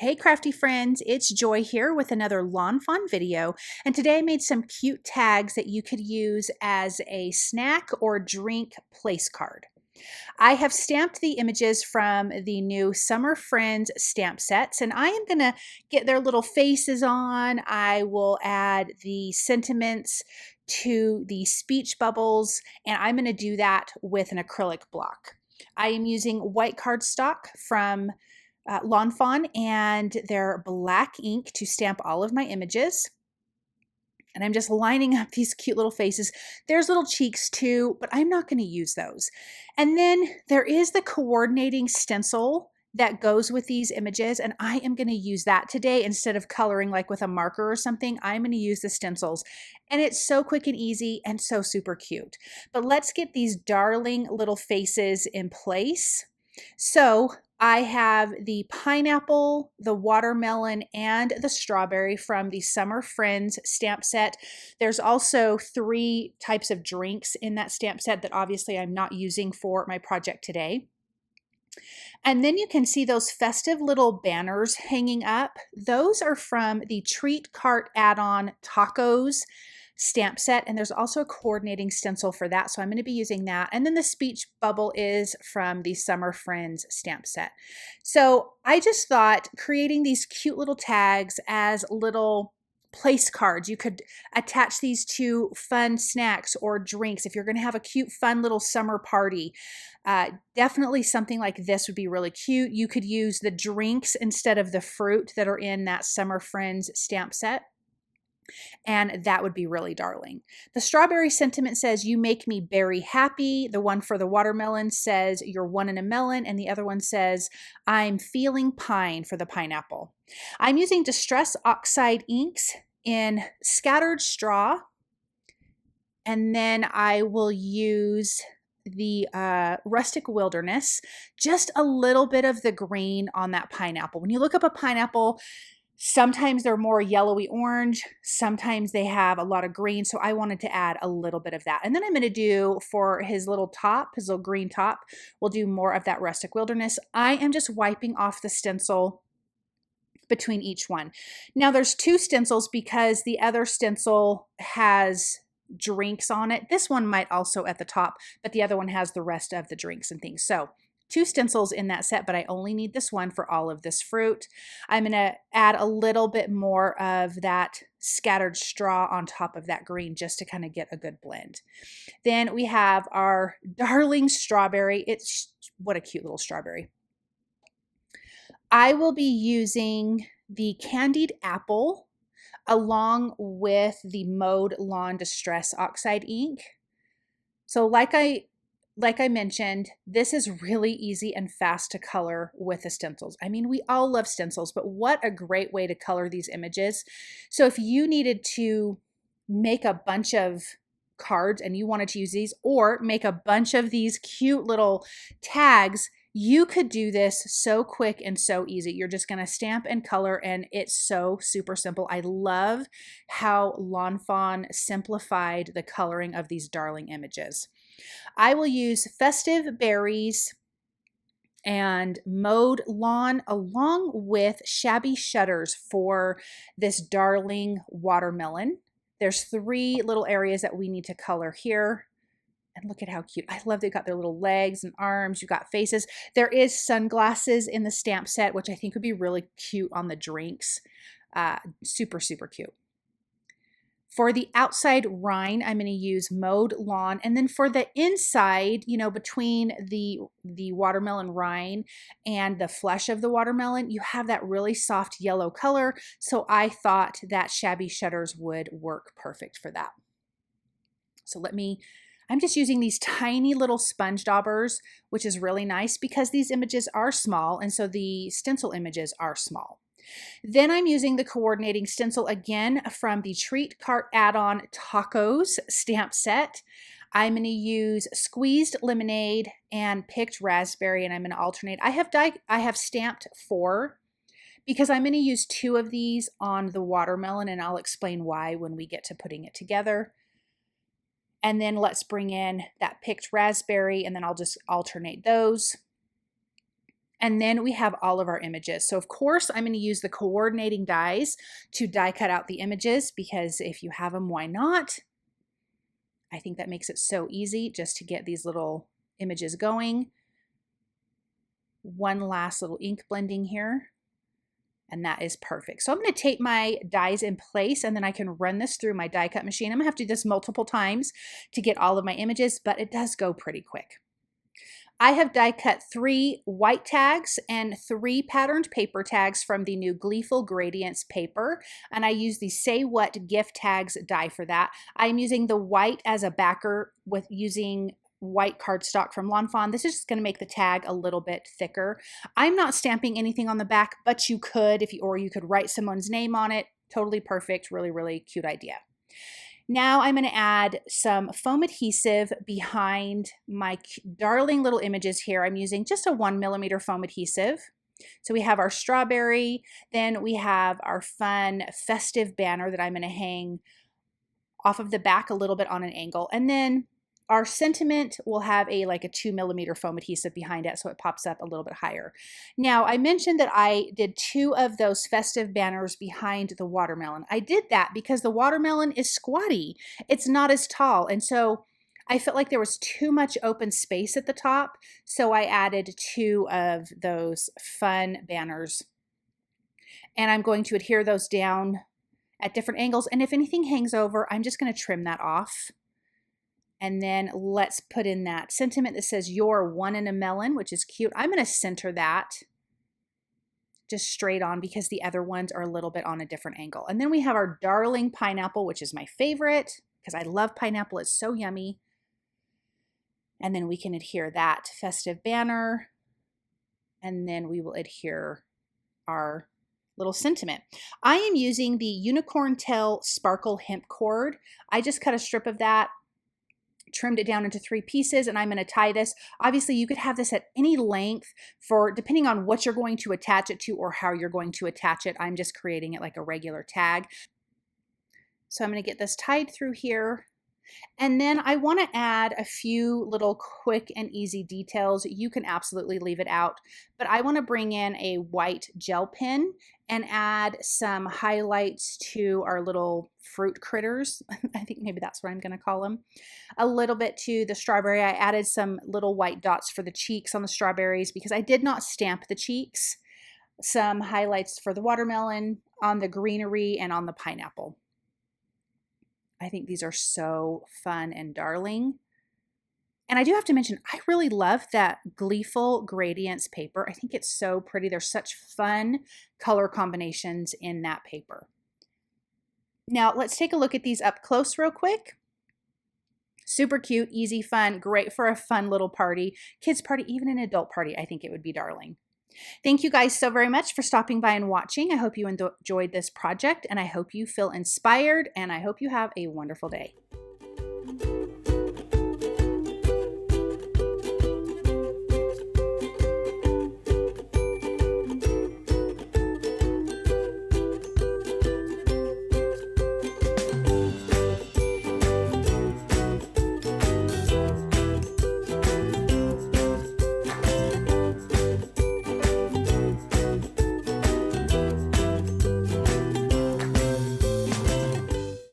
Hey crafty friends, it's Joy here with another lawn fawn video, and today I made some cute tags that you could use as a snack or drink place card. I have stamped the images from the new Summer Friends stamp sets, and I am going to get their little faces on. I will add the sentiments to the speech bubbles, and I'm going to do that with an acrylic block. I am using white cardstock from Lawn Fawn and their black ink to stamp all of my images. And I'm just lining up these cute little faces. There's little cheeks too, but I'm not going to use those. And then there is the coordinating stencil that goes with these images, and I am going to use that today instead of coloring like with a marker or something. I'm going to use the stencils, and it's so quick and easy and so super cute. But let's get these darling little faces in place. So I have the pineapple, the watermelon, and the strawberry from the Summer Friends stamp set. There's also 3 types of drinks in that stamp set that obviously I'm not using for my project today. And then you can see those festive little banners hanging up. Those are from the Treat Cart add-on tacos stamp set, and there's also a coordinating stencil for that, so I'm going to be using that. And then the speech bubble is from the Summer Friends stamp set. So I just thought creating these cute little tags as little place cards. You could attach these to fun snacks or drinks if you're going to have a cute fun little summer party. Definitely something like this would be really cute. You could use the drinks instead of the fruit that are in that Summer Friends stamp set, and that would be really darling. The strawberry sentiment says, "You make me berry happy." The one for the watermelon says, "You're one in a melon." And the other one says, "I'm feeling pine," for the pineapple. I'm using Distress Oxide inks in Scattered Straw. And then I will use the Rustic Wilderness, just a little bit of the green on that pineapple. When you look up a pineapple, sometimes they're more yellowy orange, sometimes they have a lot of green, so I wanted to add a little bit of that. And then I'm going to do for his little top, his little green top, we'll do more of that Rustic Wilderness. I am just wiping off the stencil between each one. Now there's 2 stencils because the other stencil has drinks on it. This one might also at the top, but the other one has the rest of the drinks and things. So 2 stencils in that set, but I only need this one for all of this fruit. I'm going to add a little bit more of that Scattered Straw on top of that green just to kind of get a good blend. Then we have our darling strawberry. What a cute little strawberry. I will be using the Candied Apple along with the Mowed Lawn Distress Oxide ink. So like I mentioned, this is really easy and fast to color with the stencils. I mean, we all love stencils, but what a great way to color these images. So if you needed to make a bunch of cards and you wanted to use these, or make a bunch of these cute little tags, you could do this so quick and so easy. You're just going to stamp and color, and it's so super simple. I love how Lawn Fawn simplified the coloring of these darling images. I will use Festive Berries and Mowed Lawn along with Shabby Shutters for this darling watermelon. There's 3 little areas that we need to color here. And look at how cute. I love they've got their little legs and arms. You've got faces. There is sunglasses in the stamp set, which I think would be really cute on the drinks. Super, super cute. For the outside rind, I'm going to use Mowed Lawn. And then for the inside, you know, between the watermelon rind and the flesh of the watermelon, you have that really soft yellow color. So I thought that Shabby Shutters would work perfect for that. So I'm just using these tiny little sponge daubers, which is really nice because these images are small, and so the stencil images are small. Then I'm using the coordinating stencil again from the Treat Cart add-on tacos stamp set. I'm going to use Squeezed Lemonade and Picked Raspberry, and I'm going to alternate. I have stamped 4 because I'm going to use 2 of these on the watermelon, and I'll explain why when we get to putting it together. And then let's bring in that Picked Raspberry, and then I'll just alternate those. And then we have all of our images. So of course, I'm going to use the coordinating dies to die cut out the images, because if you have them, why not? I think that makes it so easy just to get these little images going. One last little ink blending here, and that is perfect. So I'm going to tape my dies in place, and then I can run this through my die cut machine. I'm going to have to do this multiple times to get all of my images, but it does go pretty quick. I have die cut 3 white tags and 3 patterned paper tags from the new Gleeful Gradients paper, and I use the Say What gift tags die for that. I'm using the white as a backer with using white cardstock from lawnfawn. This is just going to make the tag a little bit thicker. I'm not stamping anything on the back, but you could, or you could write someone's name on it. Totally perfect, really, really cute idea. Now I'm going to add some foam adhesive behind my darling little images here. I'm using just a 1mm foam adhesive. So we have our strawberry, then we have our fun festive banner that I'm going to hang off of the back a little bit on an angle. And then our sentiment will have like a 2mm foam adhesive behind it, so it pops up a little bit higher. Now, I mentioned that I did 2 of those festive banners behind the watermelon. I did that because the watermelon is squatty. It's not as tall, and so I felt like there was too much open space at the top, so I added 2 of those fun banners. And I'm going to adhere those down at different angles, and if anything hangs over, I'm just going to trim that off. And then let's put in that sentiment that says "You're one in a melon," which is cute. I'm going to center that just straight on because the other ones are a little bit on a different angle. And then we have our darling pineapple, which is my favorite because I love pineapple. It's so yummy. And then we can adhere that festive banner. And then we will adhere our little sentiment. I am using the Unicorn Tail Sparkle Hemp cord. I just cut a strip of that, trimmed it down into 3 pieces, and I'm going to tie this. Obviously, you could have this at any length depending on what you're going to attach it to or how you're going to attach it. I'm just creating it like a regular tag. So I'm going to get this tied through here. And then I want to add a few little quick and easy details. You can absolutely leave it out, but I want to bring in a white gel pen and add some highlights to our little fruit critters. I think maybe that's what I'm going to call them. A little bit to the strawberry. I added some little white dots for the cheeks on the strawberries because I did not stamp the cheeks. Some highlights for the watermelon, on the greenery, and on the pineapple. I think these are so fun and darling. And I do have to mention, I really love that Gleeful Gradients paper. I think it's so pretty. There's such fun color combinations in that paper. Now let's take a look at these up close real quick. Super cute, easy, fun, great for a fun little party, kids party, even an adult party. I think it would be darling. Thank you guys so very much for stopping by and watching. I hope you enjoyed this project, and I hope you feel inspired, and I hope you have a wonderful day.